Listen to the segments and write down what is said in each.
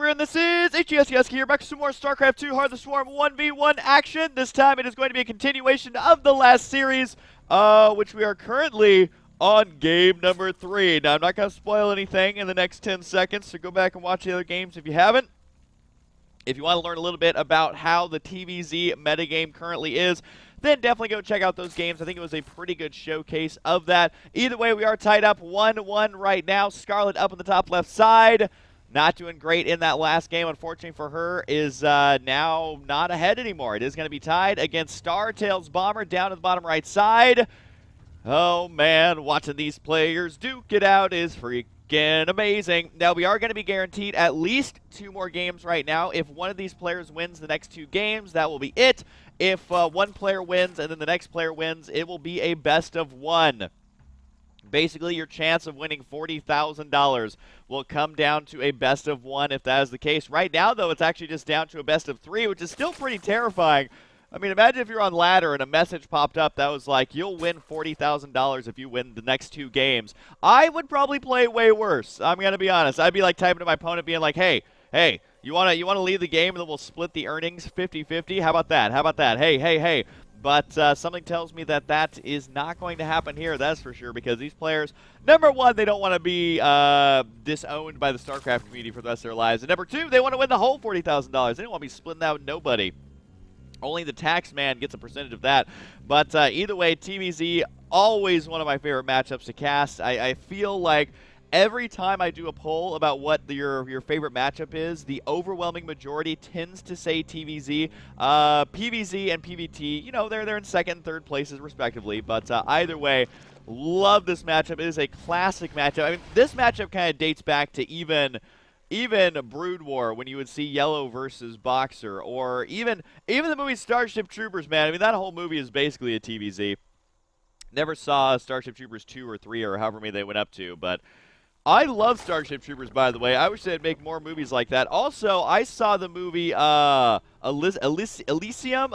everyone, this is Husky here, back with some more StarCraft 2 Heart of the Swarm 1v1 action. This time it is going to be a continuation of the last series, which we are currently on game number 3. Now, I'm not going to spoil anything in the next 10 seconds, so go back and watch the other games if you haven't. If you want to learn a little bit about how the TVZ metagame currently is, then definitely go check out those games. I think it was a pretty good showcase of that. Either way, we are tied up 1-1 right now. Scarlett up on the top left side. Not doing great in that last game, unfortunately for her, is now not ahead anymore. It is going to be tied against StarTails Bomber down to the bottom right side. Oh, man, watching these players duke it out is freaking amazing. Now, we are going to be guaranteed at least 2 more games right now. If one of these players wins the next 2 games, that will be it. If one player wins and then the next player wins, it will be a best of 1. Basically, your chance of winning $40,000 will come down to a best of 1 if that is the case. Right now, though, it's actually just down to a best of 3, which is still pretty terrifying. I mean, imagine if you're on ladder and a message popped up that was like, you'll win $40,000 if you win the next 2 games. I would probably play way worse. I'm going to be honest. I'd be like typing to my opponent being like, hey, you want to leave the game and then we'll split the earnings 50-50? How about that? How about that? Hey. But something tells me that that is not going to happen here, that's for sure, because these players, number 1, they don't want to be disowned by the StarCraft community for the rest of their lives. And number 2, they want to win the whole $40,000. They don't want to be splitting that with nobody. Only the tax man gets a percentage of that. But either way, TVZ, always one of my favorite matchups to cast. I feel like every time I do a poll about what your favorite matchup is, the overwhelming majority tends to say TVZ. PVZ and PVT, you know, they're in second and third places respectively. But either way, love this matchup. It is a classic matchup. I mean, this matchup kind of dates back to even Brood War, when you would see Yellow versus Boxer, or even the movie Starship Troopers, man. I mean, that whole movie is basically a TVZ. Never saw Starship Troopers 2 or 3 or however many they went up to, but I love Starship Troopers, by the way. I wish they'd make more movies like that. Also, I saw the movie Elysium,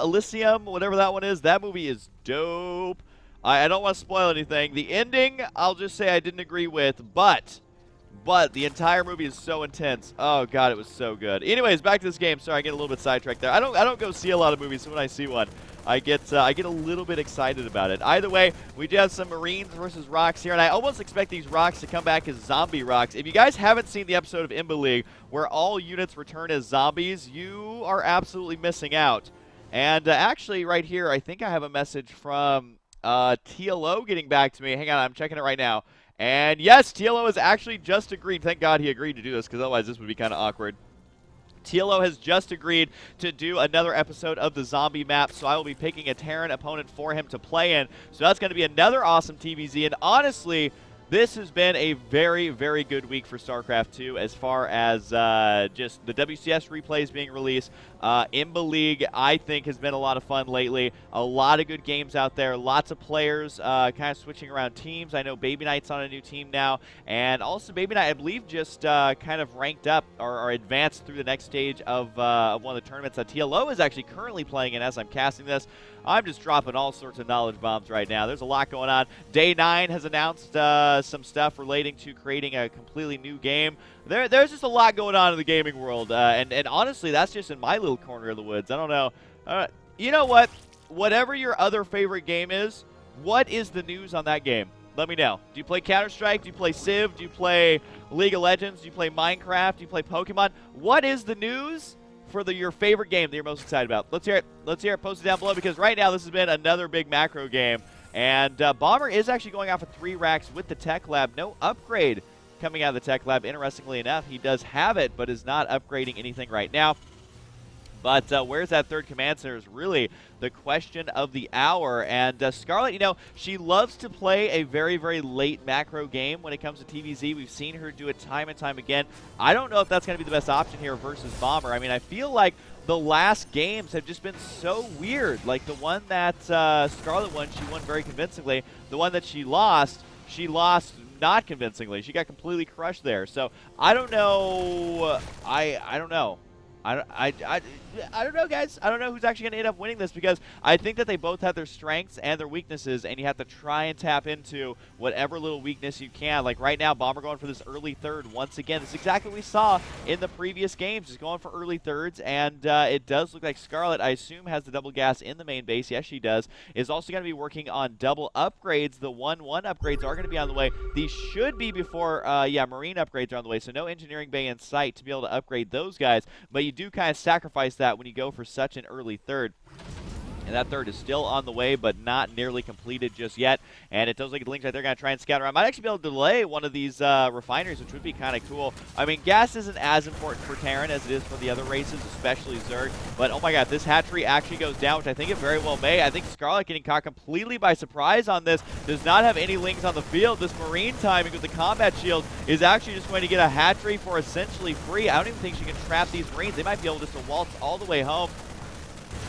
whatever that one is. That movie is dope. I don't want to spoil anything. The ending, I'll just say I didn't agree with, but the entire movie is so intense. Oh god, it was so good. Anyways, back to this game. Sorry, I get a little bit sidetracked there. I don't go see a lot of movies, so when I see one, I get a little bit excited about it. Either way, we do have some Marines versus Rocks here, and I almost expect these Rocks to come back as zombie Rocks. If you guys haven't seen the episode of Imba League where all units return as zombies, you are absolutely missing out. And actually, right here, I think I have a message from TLO getting back to me. Hang on, I'm checking it right now. And yes, TLO has actually just agreed. Thank God he agreed to do this, because otherwise this would be kind of awkward. TLO has just agreed to do another episode of the zombie map, so I will be picking a Terran opponent for him to play in. So that's going to be another awesome TVZ, and honestly, this has been a very, very good week for StarCraft 2 as far as just the WCS replays being released. Imba League, I think, has been a lot of fun lately. A lot of good games out there. Lots of players kind of switching around teams. I know Baby Knight's on a new team now. And also Baby Knight, I believe, just kind of ranked up or advanced through the next stage of one of the tournaments that TLO is actually currently playing in as I'm casting this. I'm just dropping all sorts of knowledge bombs right now. There's a lot going on. Day 9 has announced some stuff relating to creating a completely new game. There's just a lot going on in the gaming world, and honestly, that's just in my little corner of the woods. I don't know. You know what? Whatever your other favorite game is, what is the news on that game? Let me know. Do you play Counter-Strike? Do you play Civ? Do you play League of Legends? Do you play Minecraft? Do you play Pokemon? What is the news for your favorite game that you're most excited about? Let's hear it. Let's hear it. Post it down below, because right now this has been another big macro game. And Bomber is actually going out for 3 racks with the Tech Lab. No upgrade coming out of the Tech Lab. Interestingly enough, he does have it, but is not upgrading anything right now. But where's that third command center is really the question of the hour. And Scarlett, you know, she loves to play a very, very late macro game when it comes to TVZ. We've seen her do it time and time again. I don't know if that's going to be the best option here versus Bomber. I mean, I feel like the last games have just been so weird. Like the one that Scarlett won, she won very convincingly. The one that she lost not convincingly. She got completely crushed there. So I don't know. I don't know. I don't know, guys. I don't know who's actually going to end up winning this, because I think that they both have their strengths and their weaknesses, and you have to try and tap into whatever little weakness you can. Like right now, Bomber going for this early third once again. This is exactly what we saw in the previous games, just going for early thirds, and it does look like Scarlett, I assume, has the double gas in the main base. Yes, she does. Is also going to be working on double upgrades. The 1-1 upgrades are going to be on the way. These should be before, yeah, Marine upgrades are on the way, so no engineering bay in sight to be able to upgrade those guys, but you do kind of sacrifice that when you go for such an early third. And that third is still on the way, but not nearly completed just yet. And it does look like the Lings right there going to try and scout around. Might actually be able to delay one of these refineries, which would be kind of cool. I mean, gas isn't as important for Terran as it is for the other races, especially Zerg. But, oh my god, this hatchery actually goes down, which I think it very well may. I think Scarlett getting caught completely by surprise on this. Does not have any Lings on the field. This Marine timing with the combat shield is actually just going to get a hatchery for essentially free. I don't even think she can trap these Marines. They might be able just to waltz all the way home.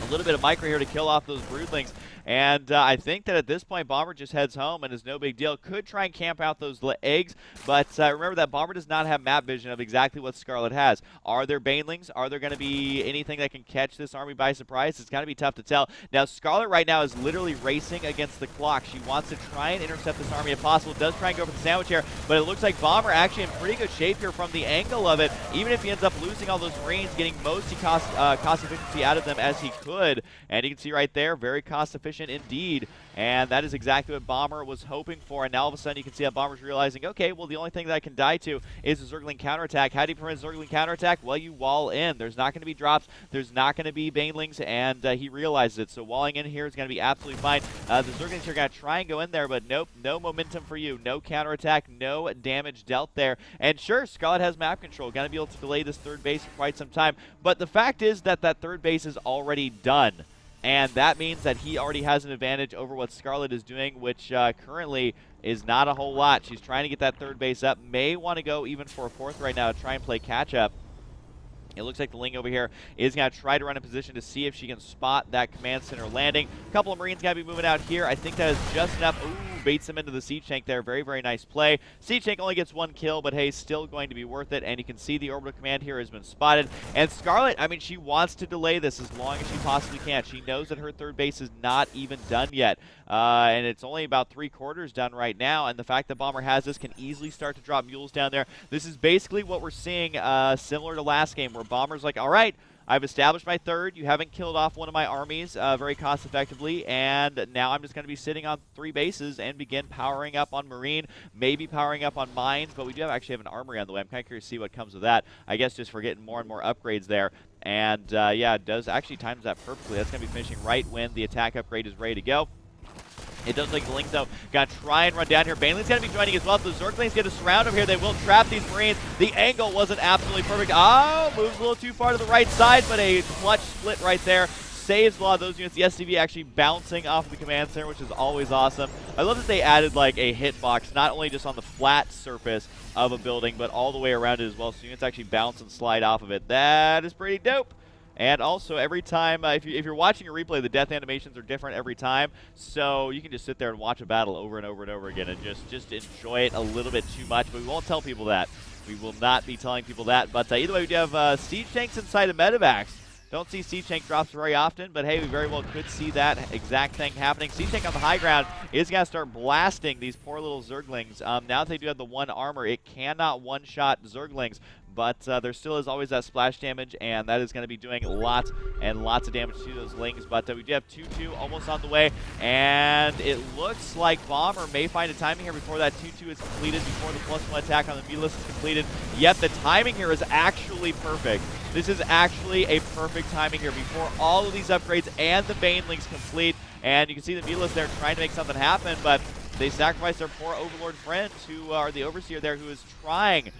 A little bit of micro here to kill off those broodlings. And I think that at this point, Bomber just heads home and is no big deal. Could try and camp out those eggs, but remember that Bomber does not have map vision of exactly what Scarlett has. Are there banelings? Are there going to be anything that can catch this army by surprise? It's going to be tough to tell. Now, Scarlett right now is literally racing against the clock. She wants to try and intercept this army if possible. Does try and go for the sandwich here, but it looks like Bomber actually in pretty good shape here from the angle of it. Even if he ends up losing all those Marines, getting most cost efficiency out of them as he could. And you can see right there, very cost efficient indeed, and that is exactly what Bomber was hoping for. And now all of a sudden you can see how Bomber's realizing, okay, well, the only thing that I can die to is a Zergling counterattack. How do you prevent a Zergling counterattack? Well, you wall in. There's not going to be drops, there's not going to be banelings, and he realizes it. So walling in here is going to be absolutely fine. The Zerglings are going to try and go in there, but nope, no momentum for you, no counterattack, no damage dealt there. And sure, Scarlett has map control, going to be able to delay this third base for quite some time, but the fact is that that third base is already done. And that means that he already has an advantage over what Scarlett is doing, which currently is not a whole lot. She's trying to get that third base up. May want to go even for a fourth right now to try and play catch-up. It looks like the Ling over here is going to try to run a position to see if she can spot that command center landing. A couple of Marines got to be moving out here. I think that is just enough. Ooh, baits him into the siege tank there. Very, very nice play. Siege tank only gets one kill, but hey, still going to be worth it. And you can see the orbital command here has been spotted. And Scarlett, I mean, she wants to delay this as long as she possibly can. She knows that her third base is not even done yet. And it's only about 3/4 done right now. And the fact that Bomber has this can easily start to drop mules down there. This is basically what we're seeing similar to last game, where Bomber's like, all right, I've established my third. You haven't killed off one of my armies very cost effectively, and now I'm just going to be sitting on 3 bases and begin powering up on Marine, maybe powering up on Mines, but we do actually have an armory on the way. I'm kind of curious to see what comes of that. I guess just for getting more and more upgrades there. And yeah, it does actually times that perfectly. That's going to be finishing right when the attack upgrade is ready to go. It does look like the Lings, though, got to try and run down here. Baneling's going to be joining as well. So the Zerglings get to surround over here. They will trap these Marines. The angle wasn't absolutely perfect. Oh, moves a little too far to the right side, but a clutch split right there saves a lot of those units. The SCV actually bouncing off of the command center, which is always awesome. I love that they added like a hitbox, not only just on the flat surface of a building, but all the way around it as well. So units actually bounce and slide off of it. That is pretty dope. And also, every time, if you're watching a replay, the death animations are different every time, so you can just sit there and watch a battle over and over and over again and just enjoy it a little bit too much, but we won't tell people that. We will not be telling people that, but either way, we do have siege tanks inside of medevacs. Don't see siege tank drops very often, but hey, we very well could see that exact thing happening. Siege tank on the high ground is going to start blasting these poor little Zerglings. Now that they do have the 1 armor, it cannot one-shot Zerglings, but there still is always that splash damage, and that is going to be doing lots and lots of damage to those Lings. But we do have 2-2 almost on the way, and it looks like Bomber may find a timing here before that 2-2 is completed, before the +1 attack on the Mutalisk is completed. Yet the timing here is actually perfect. This is actually a perfect timing here before all of these upgrades and the Banelings complete. And you can see the Mutalisk there trying to make something happen, but they sacrifice their poor Overlord friends, who are the Overseer there, who is trying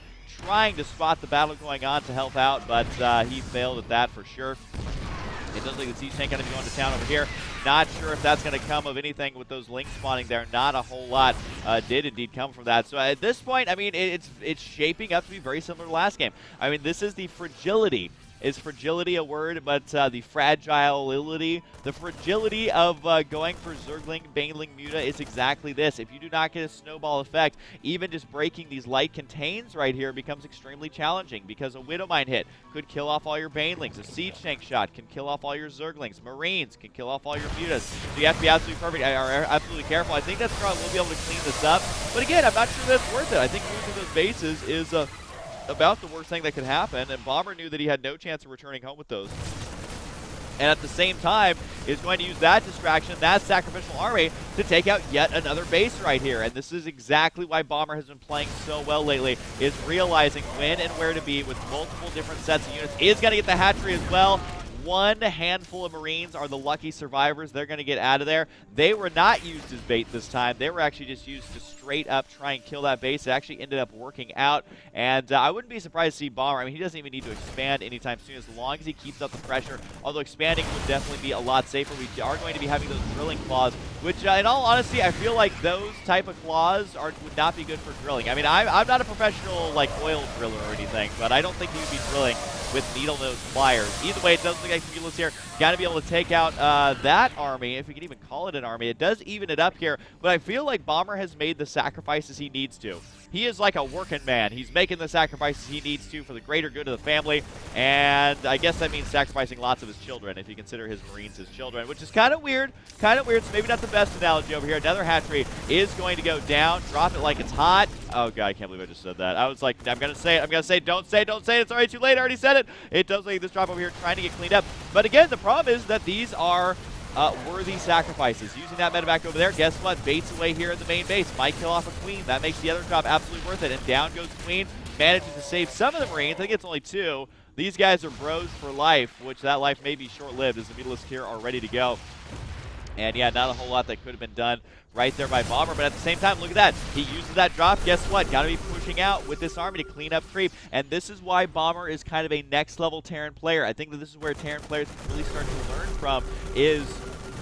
to spot the battle going on to help out, but he failed at that for sure. It does look like the siege tank going to be going to town over here. Not sure if that's going to come of anything with those Lings spawning there. Not a whole lot did indeed come from that. So at this point, I mean, it's shaping up to be very similar to last game. I mean, this is the fragility Is fragility a word? But the fragility, the fragility of going for Zergling, Baneling, Muta is exactly this. If you do not get a snowball effect, even just breaking these light contains right here becomes extremely challenging, because a Widowmine hit could kill off all your Banelings. A Siege Tank shot can kill off all your Zerglings. Marines can kill off all your Mutas. So you have to be absolutely perfect, or absolutely careful. I think that Scarlett will be able to clean this up. But again, I'm not sure that's worth it. I think losing those bases is about the worst thing that could happen, and Bomber knew that he had no chance of returning home with those. And at the same time, is going to use that distraction, that sacrificial army, to take out yet another base right here. And this is exactly why Bomber has been playing so well lately, is realizing when and where to be with multiple different sets of units. Is going to get the hatchery as well. One handful of Marines are the lucky survivors. They're going to get out of there. They were not used as bait this time. They were actually just used to straight up try and kill that base. It actually ended up working out. And I wouldn't be surprised to see Bomber. I mean, he doesn't even need to expand anytime soon as long as he keeps up the pressure. Although expanding would definitely be a lot safer. We are going to be having those drilling claws, which in all honesty, I feel like those type of claws would not be good for drilling. I mean, I'm not a professional like oil driller or anything, but I don't think he would be drilling with needle nose pliers. Either way, it does look like Fearless here got to be able to take out that army, if we can even call it an army. It does even it up here, but I feel like Bomber has made the sacrifices he needs to. He is like a working man. He's making the sacrifices he needs to for the greater good of the family, and I guess that means sacrificing lots of his children, if you consider his Marines his children, which is kind of weird, so maybe not the best analogy over here. Another hatchery is going to go down, drop it like it's hot. Oh god, I can't believe I just said that. I was like, I'm gonna say it, don't say it, it's already too late, I already said it. It does look like this drop over here trying to get cleaned up, but again, the problem is that these are worthy sacrifices. Using that medevac over there, guess what? Baits away here in the main base. Might kill off a Queen. That makes the other drop absolutely worth it. And down goes Queen. Manages to save some of the Marines. I think it's only 2. These guys are bros for life, which that life may be short-lived as the Mutalisks here are ready to go. And yeah, not a whole lot that could have been done right there by Bomber, but at the same time, look at that. He uses that drop. Guess what? Got to be pushing out with this army to clean up creep. And this is why Bomber is kind of a next-level Terran player. I think that this is where Terran players can really start to learn from, is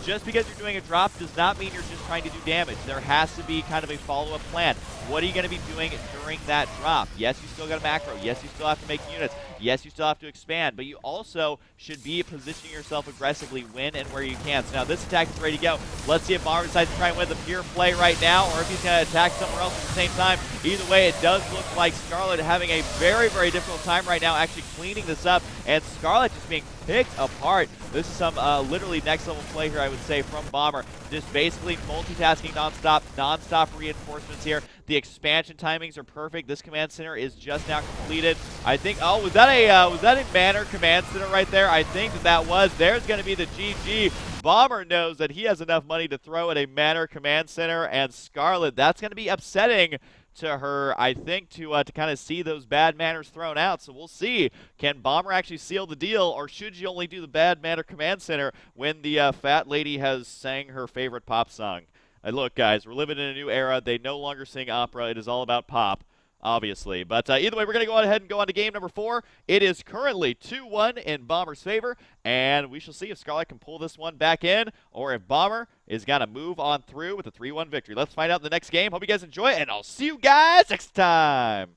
just because you're doing a drop does not mean you're just trying to do damage. There has to be kind of a follow-up plan. What are you going to be doing during that drop? Yes, you still got a macro. Yes, you still have to make units. Yes, you still have to expand, but you also should be positioning yourself aggressively when and where you can. So now this attack is ready to go. Let's see if Bomber decides to try and win the pure play right now, or if he's going to attack somewhere else at the same time. Either way, it does look like Scarlett having a very, very difficult time right now actually cleaning this up, and Scarlett just being picked apart. This is some literally next level play here, I would say, from Bomber. Just basically multitasking non-stop reinforcements here. The expansion timings are perfect. This command center is just now completed. I think, oh, was that a Manor command center right there? I think that was. There's going to be the GG. Bomber knows that he has enough money to throw at a Manor command center, and Scarlett, that's going to be upsetting to her, I think, to kind of see those bad manners thrown out. So we'll see. Can Bomber actually seal the deal, or should you only do the bad manner command center when the fat lady has sang her favorite pop song? Look, guys, we're living in a new era. They no longer sing opera. It is all about pop, obviously. But either way, we're going to go ahead and go on to game number 4. It is currently 2-1 in Bomber's favor, and we shall see if Scarlett can pull this one back in, or if Bomber is going to move on through with a 3-1 victory. Let's find out in the next game. Hope you guys enjoy it, and I'll see you guys next time.